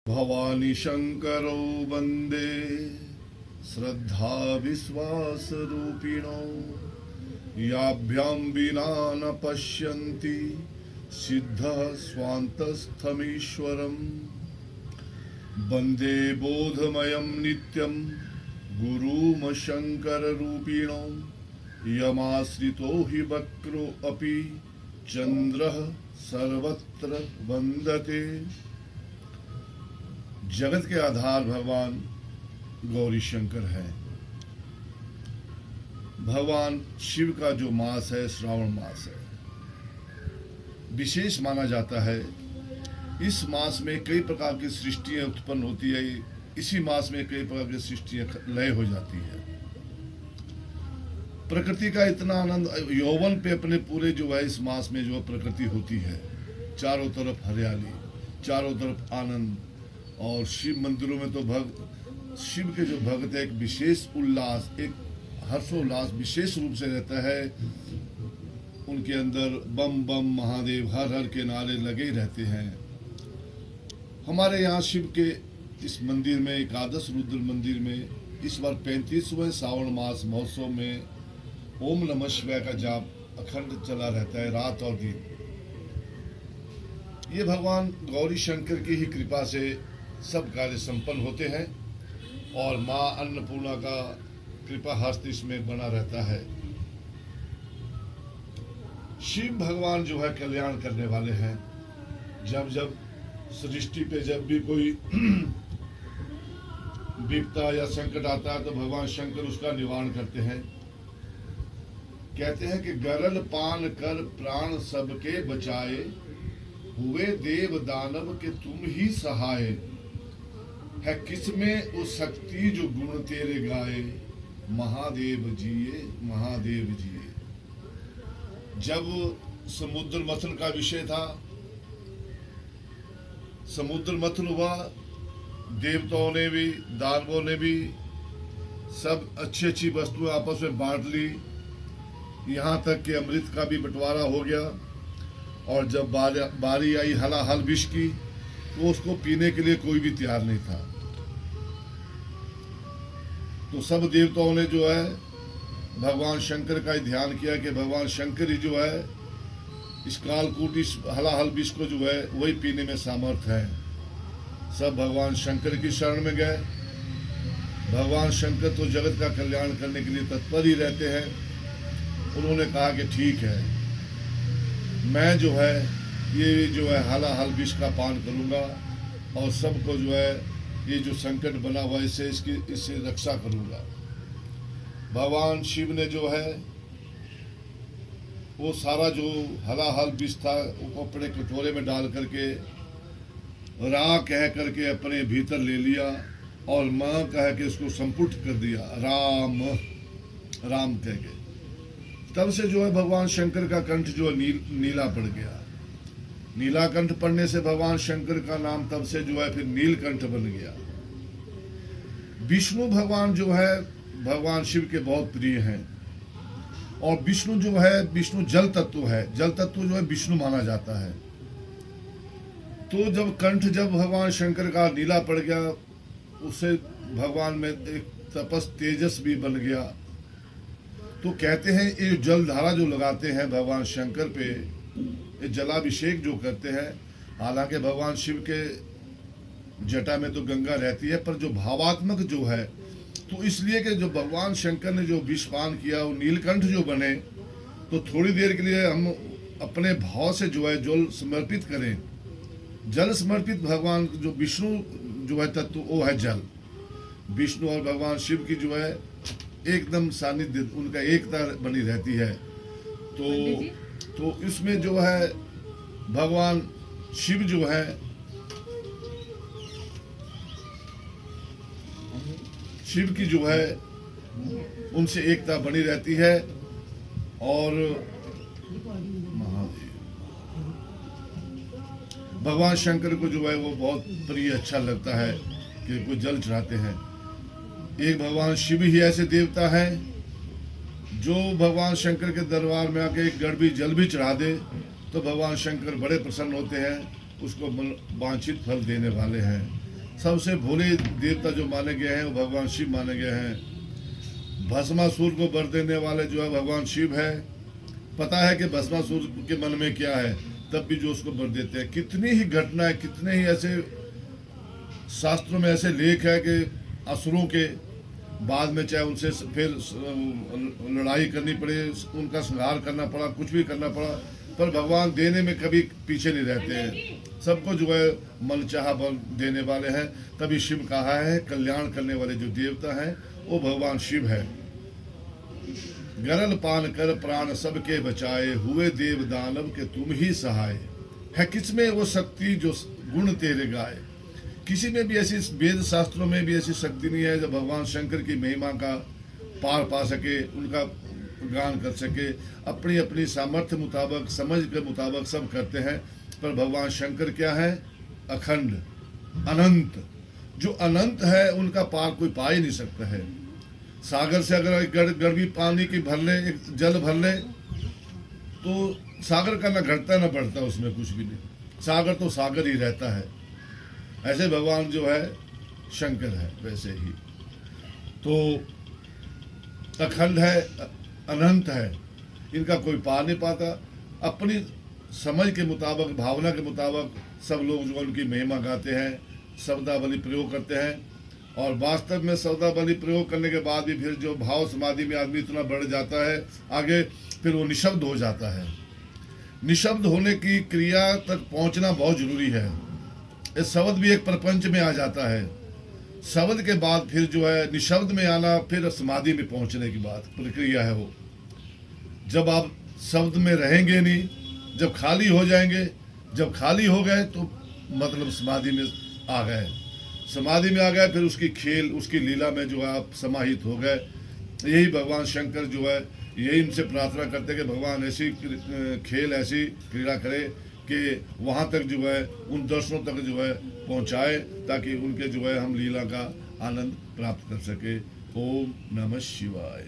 भवानी शंकरौ वंदे श्रद्धा विश्वास रूपिणो याभ्यां विना न पश्यन्ति सिद्धः स्वान्तस्थमीश्वरम् वंदे बोधमयं नित्यं गुरुम शंकर रूपिणो यमाश्रितो हि वक्रो अपि चंद्रः सर्वत्र वंदते। जगत के आधार भगवान गौरी शंकर है। भगवान शिव का जो मास है श्रावण मास है, विशेष माना जाता है। इस मास में कई प्रकार की सृष्टियां उत्पन्न होती है। इसी मास में कई प्रकार की सृष्टियां लय हो जाती है। प्रकृति का इतना आनंद यौवन पे अपने पूरे जो है इस मास में जो प्रकृति होती है, चारों तरफ हरियाली, चारों तरफ आनंद। और शिव मंदिरों में तो शिव के जो भक्त है, एक विशेष उल्लास, एक हर्षोल्लास विशेष रूप से रहता है। उनके अंदर बम बम महादेव हर हर के नारे लगे रहते हैं। हमारे यहाँ शिव के इस मंदिर में, एकादश रुद्र मंदिर में इस बार 35वें श्रावण मास महोत्सव में ओम नमः शिवाय का जाप अखंड चला रहता है, रात और दिन। ये भगवान गौरी शंकर की ही कृपा से सब कार्य संपन्न होते हैं और माँ अन्नपूर्णा का कृपा हस्त इसमें बना रहता है। शिव भगवान जो है कल्याण करने वाले हैं। जब जब सृष्टि पे जब भी कोई विपदा या संकट आता है तो भगवान शंकर उसका निवारण करते हैं। कहते हैं कि गरल पान कर प्राण सबके बचाए, हुए देव दानव के तुम ही सहाय। है किसमें वो शक्ति जो गुण तेरे गाए, महादेव जिए महादेव जिए। जब समुद्र मंथन का विषय था, समुद्र मंथन हुआ, देवताओं ने भी दानवों ने भी सब अच्छी अच्छी वस्तुएं आपस में बांट ली। यहाँ तक कि अमृत का भी बंटवारा हो गया। और जब बारी आई हलाहल विष की, तो उसको पीने के लिए कोई भी तैयार नहीं था। तो सब देवताओं ने जो है भगवान शंकर का ही ध्यान किया कि भगवान शंकर ही जो है इस कालकूट, इस हलाहल विष को जो है वही पीने में सामर्थ है। सब भगवान शंकर की शरण में गए। भगवान शंकर तो जगत का कल्याण करने के लिए तत्पर ही रहते हैं। उन्होंने कहा कि ठीक है, मैं जो है ये जो है हलाहल विष का पान करूंगा और सबको जो है ये जो संकट बना हुआ इससे रक्षा करूंगा। भगवान शिव ने जो है वो सारा जो हलाहल विष था वो अपने कटोरे में डाल करके रा कह करके अपने भीतर ले लिया और माँ कह के उसको संपुट कर दिया, राम राम कह के। तब से जो है भगवान शंकर का कंठ जो नीला पड़ गया। नीला कंठ पड़ने से भगवान शंकर का नाम तब से जो है फिर नीलकंठ बन गया। विष्णु भगवान जो है भगवान शिव के बहुत प्रिय हैं। और विष्णु जो है, विष्णु जल तत्व है। जल तत्व जो है विष्णु माना जाता है। तो जब कंठ जब भगवान शंकर का नीला पड़ गया, उससे भगवान में एक तपस तेजस भी बन गया। तो कहते हैं ये जल धारा जो लगाते हैं भगवान शंकर पे, ये जलाभिषेक जो करते हैं, हालांकि भगवान शिव के जटा में तो गंगा रहती है, पर जो भावात्मक जो है, तो इसलिए कि जो भगवान शंकर ने जो विष पान किया वो नीलकंठ जो बने, तो थोड़ी देर के लिए हम अपने भाव से जो है जल समर्पित करें। जल समर्पित भगवान जो विष्णु जो है तत्व वो है जल। विष्णु और भगवान शिव की जो है एकदम सानिध्य, उनका एकता बनी रहती है। तो इसमें जो है भगवान शिव जो है शिव की जो है उनसे एकता बनी रहती है। और भगवान शंकर को जो है वो बहुत प्रिय अच्छा लगता है कि कोई जल चढ़ाते हैं। एक भगवान शिव ही ऐसे देवता है जो भगवान शंकर के दरबार में आके एक गड़बी जल भी चढ़ा दे तो भगवान शंकर बड़े प्रसन्न होते हैं, उसको वांछित फल देने वाले हैं। सबसे भोले देवता जो माने गए हैं वो भगवान शिव माने गए हैं। भस्मासुर को वर देने वाले जो है भगवान शिव है। पता है कि भस्मासुर के मन में क्या है, तब भी जो उसको वर देते हैं। कितनी ही घटनाएं, कितने ही ऐसे शास्त्रों में ऐसे लेख है कि असुरों के बाद में चाहे उनसे फिर लड़ाई करनी पड़े, उनका संहार करना पड़ा, कुछ भी करना पड़ा, पर भगवान देने में कभी पीछे नहीं रहते हैं। सबको जो है मनचाहा बल देने वाले हैं। तभी शिव कहा है कल्याण करने वाले जो देवता हैं वो भगवान शिव है। गरल पान कर प्राण सबके बचाए, हुए देव दानव के तुम ही सहाय। है किसमें वो शक्ति जो गुण तेरे गाए। किसी में भी ऐसी, वेद शास्त्रों में भी ऐसी शक्ति नहीं है जो भगवान शंकर की महिमा का पार पा सके, उनका गान कर सके। अपनी अपनी सामर्थ्य मुताबिक, समझ के मुताबिक सब करते हैं, पर भगवान शंकर क्या है? अखंड, अनंत। जो अनंत है उनका पार कोई पा ही नहीं सकता है। सागर से अगर एक गड़बी पानी की भर ले, एक जल भर ले, तो सागर का ना घटता ना बढ़ता, उसमें कुछ भी नहीं। सागर तो सागर ही रहता है। ऐसे भगवान जो है शंकर है, वैसे ही तो अखंड है, अनंत है, इनका कोई पा नहीं पाता। अपनी समझ के मुताबिक, भावना के मुताबिक सब लोग जो उनकी महिमा गाते हैं, शब्दावली प्रयोग करते हैं। और वास्तव में शब्दावली प्रयोग करने के बाद भी फिर जो भाव समाधि में आदमी इतना बढ़ जाता है आगे, फिर वो निशब्द हो जाता है। निशब्द होने की क्रिया तक पहुंचना बहुत जरूरी है। इस शब्द भी एक प्रपंच में आ जाता है। शब्द के बाद फिर जो है निशब्द में आना, फिर समाधि में पहुंचने की बात प्रक्रिया है वो। जब आप शब्द में रहेंगे नहीं, जब खाली हो जाएंगे, जब खाली हो गए तो मतलब समाधि में आ गए। समाधि में आ गए, फिर उसकी खेल, उसकी लीला में जो है आप समाहित हो गए। यही भगवान शंकर जो है, यही इनसे प्रार्थना करते कि भगवान ऐसी खेल, ऐसी क्रीड़ा करे कि वहाँ तक जो है उन दर्शनों तक जो है पहुँचाए, ताकि उनके जो है हम लीला का आनंद प्राप्त कर सके। ओम नमः शिवाय।